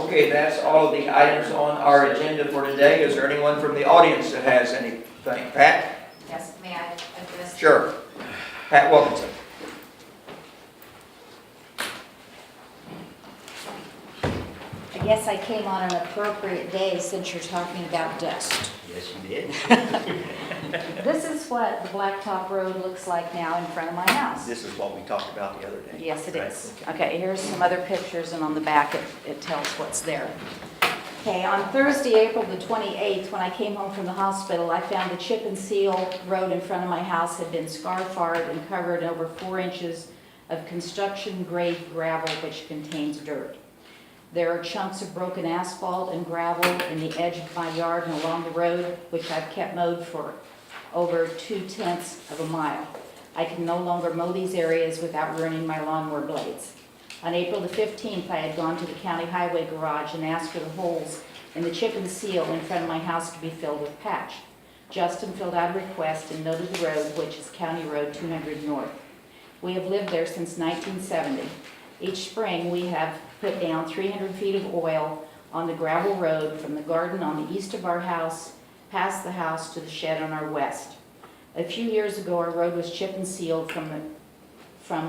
Okay, that's all the items on our agenda for today. Is there anyone from the audience that has anything? Pat? Yes, may I address? Sure. Pat Wilkinson. I guess I came on an appropriate day since you're talking about dust. Yes, you did. This is what the Blacktop Road looks like now in front of my house. This is what we talked about the other day. Yes, it Right? is. Okay, here's some other pictures, and on the back it tells what's there. Okay, on Thursday, April the 28th, when I came home from the hospital, I found the chip and seal road in front of my house had been scar-farred and covered in over 4 inches of construction-grade gravel which contains dirt. There are chunks of broken asphalt and gravel in the edge of my yard and along the road, which I've kept mowed for over 2/10 of a mile. I can no longer mow these areas without ruining my lawnmower blades. On April the 15th, I had gone to the county highway garage and asked for the holes in the chip and seal in front of my house to be filled with patch. Justin filled out a request and noted the road, which is County Road 200 North. We have lived there since 1970. Each spring, we have put down 300 feet of oil on the gravel road from the garden on the east of our house, past the house to the shed on our west. A few years ago, our road was chip and sealed from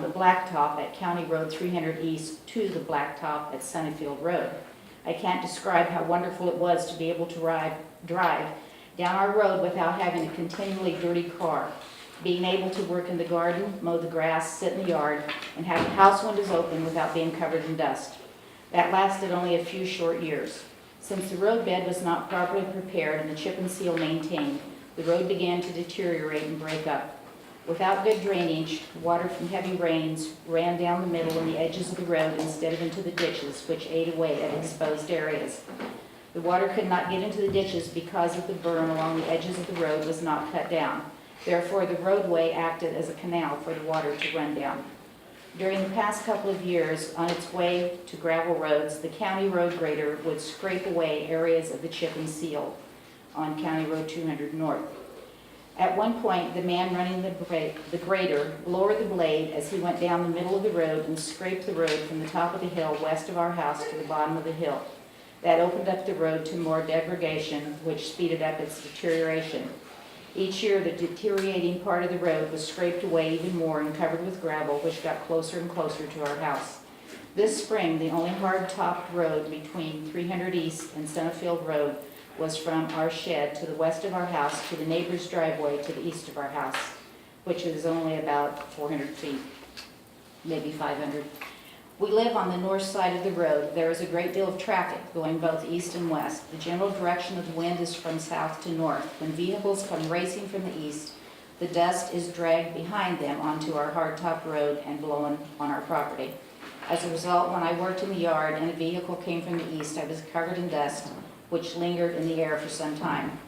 the blacktop at County Road 300 East to the blacktop at Sunnyfield Road. I can't describe how wonderful it was to be able to drive down our road without having a continually dirty car. Being able to work in the garden, mow the grass, sit in the yard, and have the house windows open without being covered in dust. That lasted only a few short years. Since the roadbed was not properly prepared and the chip and seal maintained, the road began to deteriorate and break up. Without good drainage, water from heavy rains ran down the middle and the edges of the road instead of into the ditches, which ate away at exposed areas. The water could not get into the ditches because of the berm along the edges of the road was not cut down. Therefore, the roadway acted as a canal for the water to run down. During the past couple of years, on its way to gravel roads, the county road grader would scrape away areas of the chip and seal on County Road 200 North. At one point, the man running the grader lowered the blade as he went down the middle of the road and scraped the road from the top of the hill west of our house to the bottom of the hill. That opened up the road to more degradation, which speeded up its deterioration. Each year, the deteriorating part of the road was scraped away even more and covered with gravel, which got closer and closer to our house. This spring, the only hard-topped road between 300 East and Sunnyfield Road was from our shed to the west of our house to the neighbor's driveway to the east of our house, which is only about 400 feet, maybe 500. We live on the north side of the road. There is a great deal of traffic going both east and west. The general direction of the wind is from south to north. When vehicles come racing from the east, the dust is dragged behind them onto our hardtop road and blown on our property. As a result, when I worked in the yard and a vehicle came from the east, I was covered in dust, which lingered in the air for some time.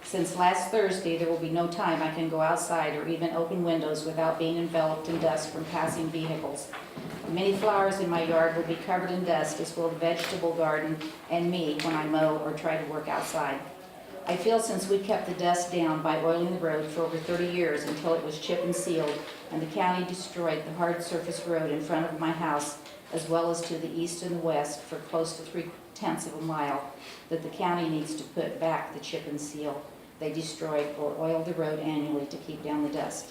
Since last Thursday, there will be no time I can go outside or even open windows without being enveloped in dust from passing vehicles. Many flowers in my yard will be covered in dust, as will the vegetable garden and me when I mow or try to work outside. I feel since we kept the dust down by oiling the road for over 30 years until it was chip and sealed and the county destroyed the hard surface road in front of my house as well as to the east and the west for close to 3/10 of a mile, that the county needs to put back the chip and seal they destroyed or oil the road annually to keep down the dust.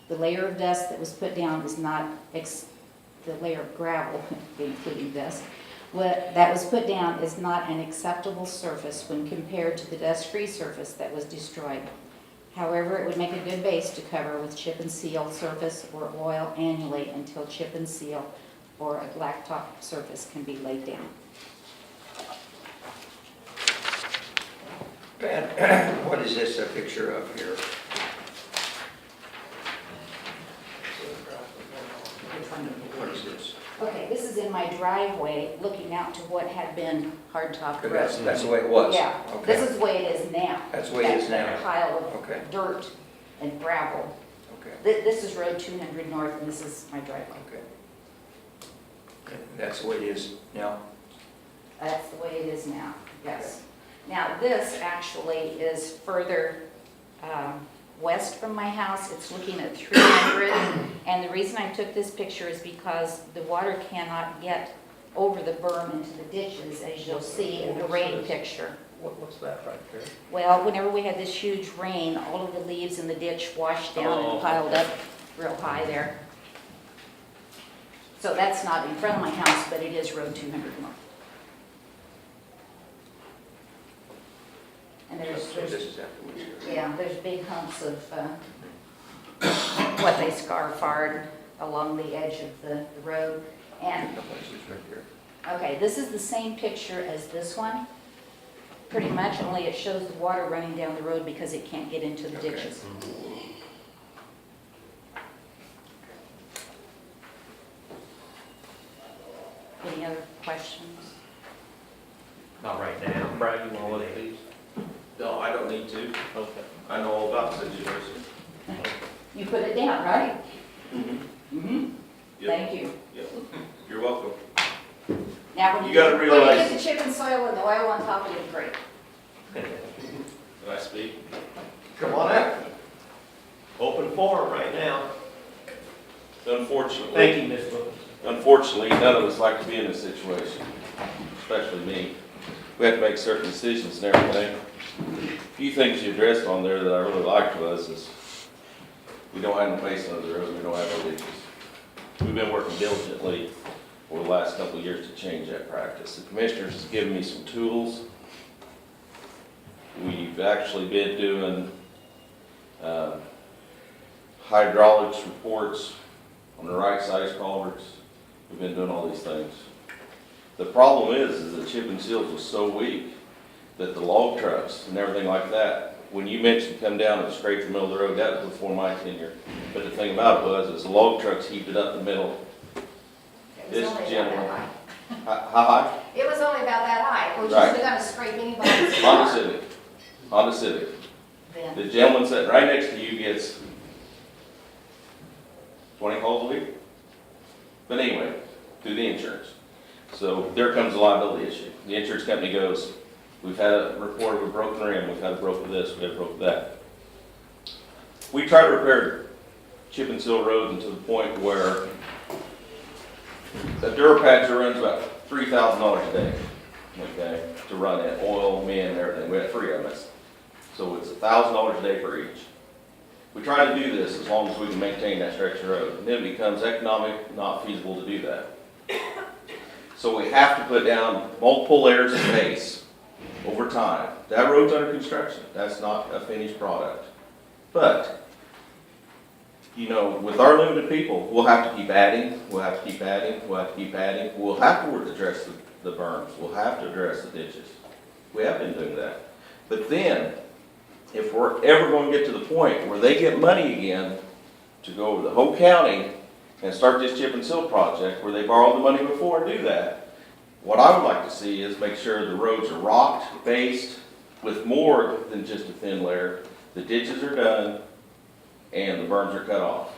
The layer of dust that was put down is not the layer of gravel, including dust, that was put down is not an acceptable surface when compared to the dust-free surface that was destroyed. However, it would make a good base to cover with chip and seal surface or oil annually until chip and seal or a blacktop surface can be laid down. Pat, what is this a picture of here? What is this? Okay, this is in my driveway looking out to what had been hardtop road. That's the way it was? Yeah, Okay. this is the way it is now. That's the way it is now? That pile of Okay. dirt and gravel. Okay. This is Road 200 North, and this is my driveway. Okay. And that's the way it is now? That's the way it is now, yes. Now, this actually is further west from my house. It's looking at 300, and the reason I took this picture is because the water cannot get over the berm into the ditches, as you'll see in the rain picture. What's that right there? Well, whenever we had this huge rain, all of the leaves in the ditch washed down and piled up real high there. So that's not in front of my house, but it is Road 200 North. And So this is afterwards. yeah, there's big humps of what they scar-fired along the edge of the road. And, The place is right here. okay, this is the same picture as this one, pretty much, only it shows the water running down the road because it can't get into the Okay. ditches. Any other questions? Not right now. Brad, you want to look at these? No, I don't need to. Okay. I know all about the situation. You put it down, right? Mm-hmm. Mm-hmm. Yep. Thank you. Yep. You're welcome. Now, when You gotta when you realize- get the chip and soil and the oil on top, it'll be great. Can I speak? Come on up. Open forum right now. Unfortunately. Thank you, Ms. Wilkinson. Unfortunately, none of us like to be in this situation, especially me. We have to make certain decisions and everything. A few things you addressed on there that I really liked was is we don't have no basin under the road, we don't have no ditches. We've been working diligently over the last couple of years to change that practice. The commissioners has given me some tools. We've actually been doing hydraulics reports on the right size culverts. We've been doing all these things. The problem is that chip and seals was so weak that the log trucks and everything like that, when you mentioned come down and scrape the middle of the road, that was before my tenure. But the thing about it was the log trucks heaved it up the middle. It This was only about gentleman. that high. How high? It was only about that high, which Right. isn't gonna scrape anybody's Honda car. Civic. Honda Civic. Then, The gentleman sitting right next to you gets 20 calls a week. But anyway, through the insurance. So there comes a liability issue. The insurance company goes, we've had a report of a broken rim, we've had a broken this, we've had a broken that. We try to repair chip and seal roads to the point where a Durapatcher runs about $3,000 a day, okay, to run it, oil, men, and everything. We have 3 of them. So it's $1,000 a day for each. We try to do this as long as we can maintain that stretch of road. And then it becomes economic, not feasible to do that. So we have to put down multiple layers of base over time. That road's under construction. That's not a finished product. But, you know, with our limited people, we'll have to keep adding, we'll have to keep adding, we'll have to keep adding. We'll have to address the berms. We'll have to address the ditches. We have been doing that. But then, if we're ever going to get to the point where they get money again to go over the whole county and start this chip and seal project where they borrowed the money before and do that, what I would like to see is make sure the roads are rocked, based, with more than just a thin layer. The ditches are done and the berms are cut off.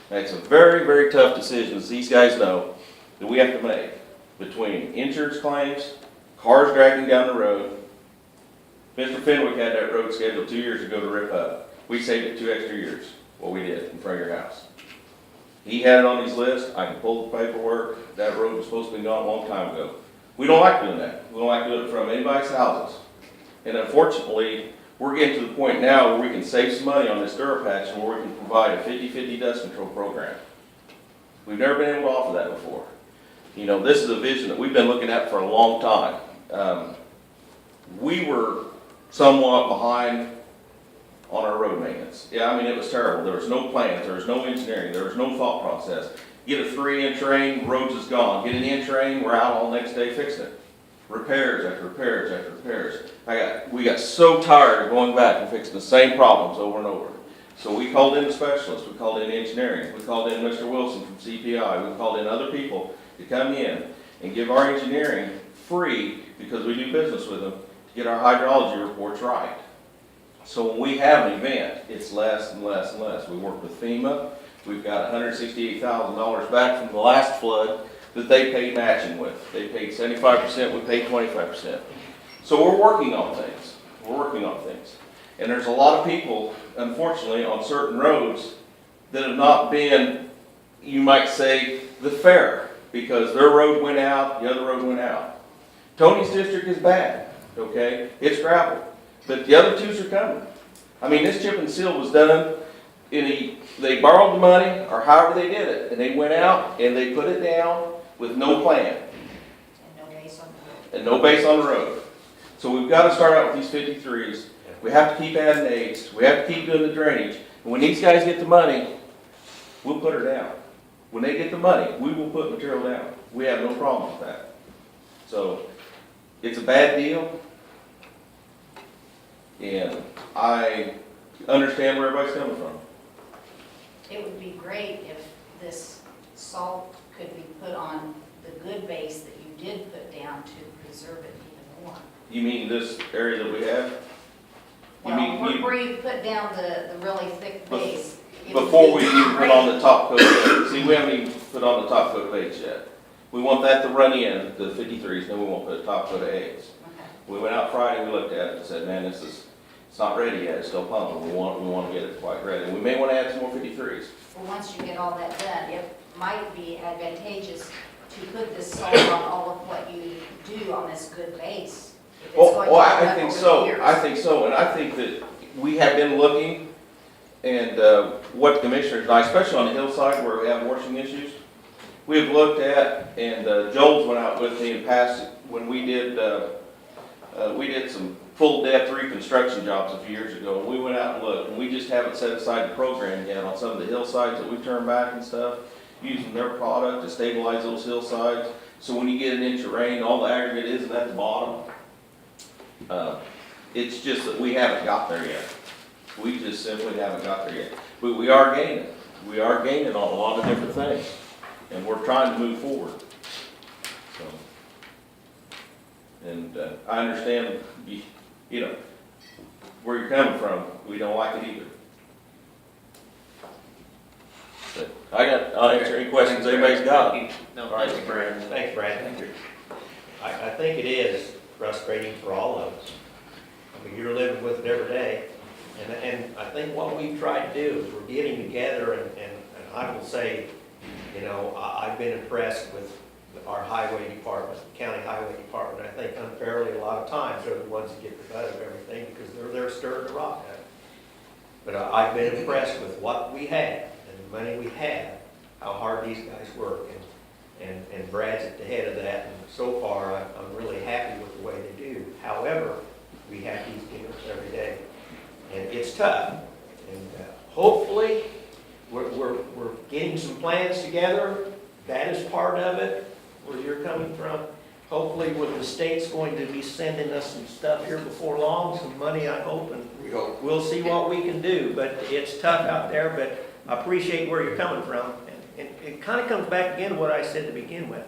Now, it's a very, very tough decision, as these guys know, that we have to make between insurance claims, cars dragging down the road. Mr. Fenwick had that road scheduled 2 years ago to rip up. We saved it 2 extra years, what we did in front of your house. He had it on his list. I can pull the paperwork. That road was supposed to be gone a long time ago. We don't like doing that. We don't like doing it from anybody's houses. And unfortunately, we're getting to the point now where we can save some money on this Durapatch and where we can provide a 50-50 dust control program. We've never been able to offer that before. You know, this is a vision that we've been looking at for a long time. We were somewhat behind on our road maintenance. Yeah, I mean, it was terrible. There was no plans, there was no engineering, there was no thought process. Get a 3-inch rain, roads is gone. Get an inch rain, we're out all next day fixing it. Repairs after repairs after repairs. We got so tired of going back and fixing the same problems over and over. So we called in a specialist, we called in engineering, we called in Mr. Wilson from CPI, we called in other people to come in and give our engineering free, because we do business with them, to get our hydrology reports right. So when we have an event, it's less and less and less. We work with FEMA. We've got $168,000 back from the last flood that they paid matching with. They paid 75%, we paid 25%. So we're working on things. We're working on things. And there's a lot of people, unfortunately, on certain roads that have not been, you might say, the fair. because their road went out, the other road went out. Tony's district is bad, okay? It's gravel, but the other twos are coming. I mean, this chip and seal was done they borrowed the money, or however they did it, and they went out and they put it down with no plan And no base on the road. and no base on the road. So we've got to start out with these 53s. We have to keep adding 8s. We have to keep doing the drainage. And when these guys get the money, we'll put her down. When they get the money, we will put material down. We have no problem with that. So it's a bad deal. And I understand where everybody's coming from. It would be great if this salt could be put on the good base that you did put down to preserve it even more. You mean this area that we have? You mean, Well, where you put down the really thick base. it would before be we even put great. on the top coat base? See, we haven't even put on the top coat base yet. We want that to run in, the 53s, then we won't put a top coat of 8s. Okay. We went out Friday, we looked at it and said, man, it's not ready yet, it's still pumping, we want to get it quite ready. We may want to add some more 53s. Well, once you get all that done, it might be advantageous to put this salt on all of what you do on this good base. If it's going to I build up think over so, the years. I think so, and I think that we have been looking, and what commissioners, especially on the hillside where we have washing issues, we've looked at, and Joel's went out with me and passed, when we did some full depth reconstruction jobs a few years ago, and we went out and looked, and we just haven't set aside the program yet on some of the hillsides that we turned back and stuff, using their product to stabilize those hillsides, so when you get an inch of rain, all the aggregate isn't at the bottom. It's just that we haven't got there yet. We just simply haven't got there yet. But we are gaining. We are gaining on a lot of different things, and we're trying to move forward. So, and I understand, you know, where you're coming from. We don't like it either. But I'll answer any questions anybody's got. No, thanks, Brad. Thanks, Brad. I think it is frustrating for all of us. I mean, you're living with it every day. And I think what we've tried to do is we're getting together, and I will say, you know, I've been impressed with our highway department, county highway department. I think unfairly, a lot of times, they're the ones that get the butt of everything because they're there stirring the rock up. But I've been impressed with what we have and the money we have, how hard these guys work, and Brad's at the head of that. And so far, I'm really happy with the way they do. However, we have these deals every day, and it's tough. And hopefully, we're getting some plans together. That is part of it, where you're coming from. Hopefully, with the state's going to be sending us some stuff here before long, some money, I hope, and we'll see what we can do. But it's tough out there, but I appreciate where you're coming from. And it kind of comes back again to what I said to begin with.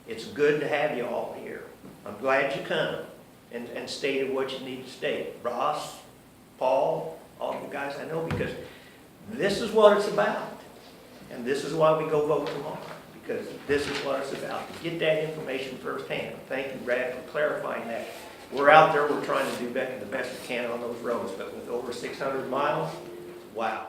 It's good to have you all here. I'm glad you come and stated what you need to state. Ross, Paul, all the guys I know, because this is what it's about. And this is why we go vote tomorrow, because this is what it's about, to get that information firsthand. Thank you, Brad, for clarifying that. We're out there, we're trying to do the best we can on those roads, but with over 600 miles, wow.